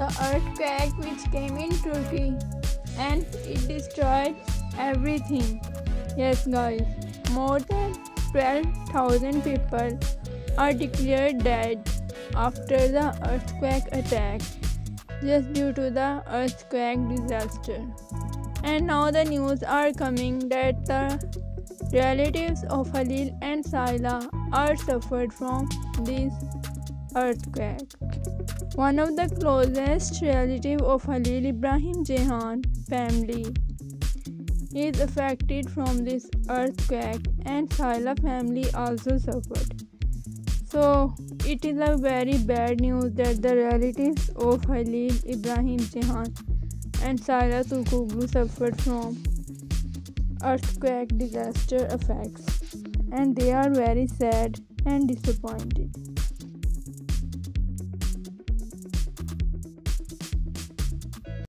the earthquake which came in Turkey and it destroyed everything. Yes guys, more than 12,000 people are declared dead after the earthquake attack just due to the earthquake disaster. And now the news are coming that the relatives of Halil and Sila are suffered from this earthquake. One of the closest relatives of Halil Ibrahim Ceyhan family is affected from this earthquake and Sila family also suffered. So it is a very bad news that the relatives of Halil Ibrahim Ceyhan and Sila Turkoglu suffered from earthquake disaster effects, and they are very sad and disappointed.